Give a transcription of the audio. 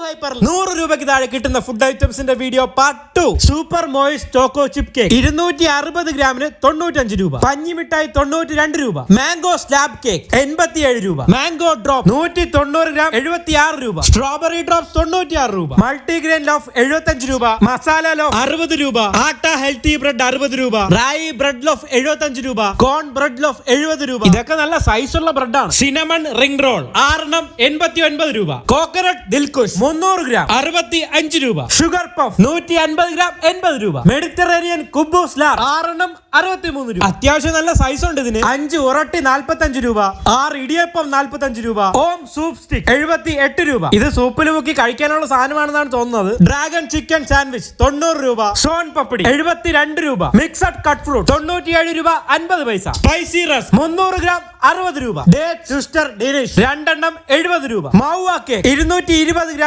Hyper 100 രൂപയ്ക്ക് താഴെ കിട്ടുന്ന ഫുഡ് ഐറ്റംസിന്റെ video part 2. Super moist choco chip cake 260 ഗ്രാമിന് 95 രൂപ. പഞ്ഞിമിഠായി 92 രൂപ. മാംഗോ സ്ലാബ് കേക്ക് 87 രൂപ. മാംഗോ ഡ്രോപ്പ് 190 ഗ്രാം 76 രൂപ. സ്ട്രോബെറി ഡ്രോപ്സ് 96 രൂപ. മൾട്ടിഗ്രെയിൻ ലോഫ് 75 രൂപ. മസാല ലോഫ് 60 രൂപ. ആട്ട ഹെൽത്തി ബ്രെഡ് 60 രൂപ. റായി ബ്രെഡ് ലോഫ് 75 രൂപ. കോൺ ബ്രെഡ് ലോഫ് 70 രൂപ. ഇതൊക്കെ നല്ല സൈസ് ഉള്ള ബ്രെഡാണ്. സിനമൺ റിംഗ് റോൾ 6 89 രൂപ. കോക്കനട്ട് ദിൽകുഷ് 300 ഗ്രാം 65 രൂപ. ഷുഗർ പഫ് 150 ഗ്രാം 80 രൂപ. മെഡിറ്ററേനിയൻ കുബൂസ് ലാർ 6 63 രൂപ. അത്യാവശ്യം നല്ല സൈസ് ഉണ്ട് ഇതിന്. 5 ഉറട്ടി 45 രൂപ. 6 ഇടിയപ്പം 45 രൂപ. ഓം സൂപ്പ് സ്റ്റിക് 78 രൂപ. ഇത് സൂപ്പിൽ മുക്കി കഴിക്കാനുള്ള സാധനമാണെന്നാണ് തോന്നുന്നത്. ഡ്രാഗൺ ചിക്കൻ സാൻഡ്വിച്ച് 90 രൂപ. സോൺ പപ്പടി 72 രൂപ. മിക്സഡ് കട്ട് ഫ്രൂട്ട് 97 രൂപ 50 പൈസ. സ്പൈസി റസ് 300 ഗ്രാം 60 രൂപ. ഡേറ്റ് സിസ്റ്റർ ഡിനിഷ് 2 70 രൂപ. മൗവ കേക്ക് 220 ഗ്രാം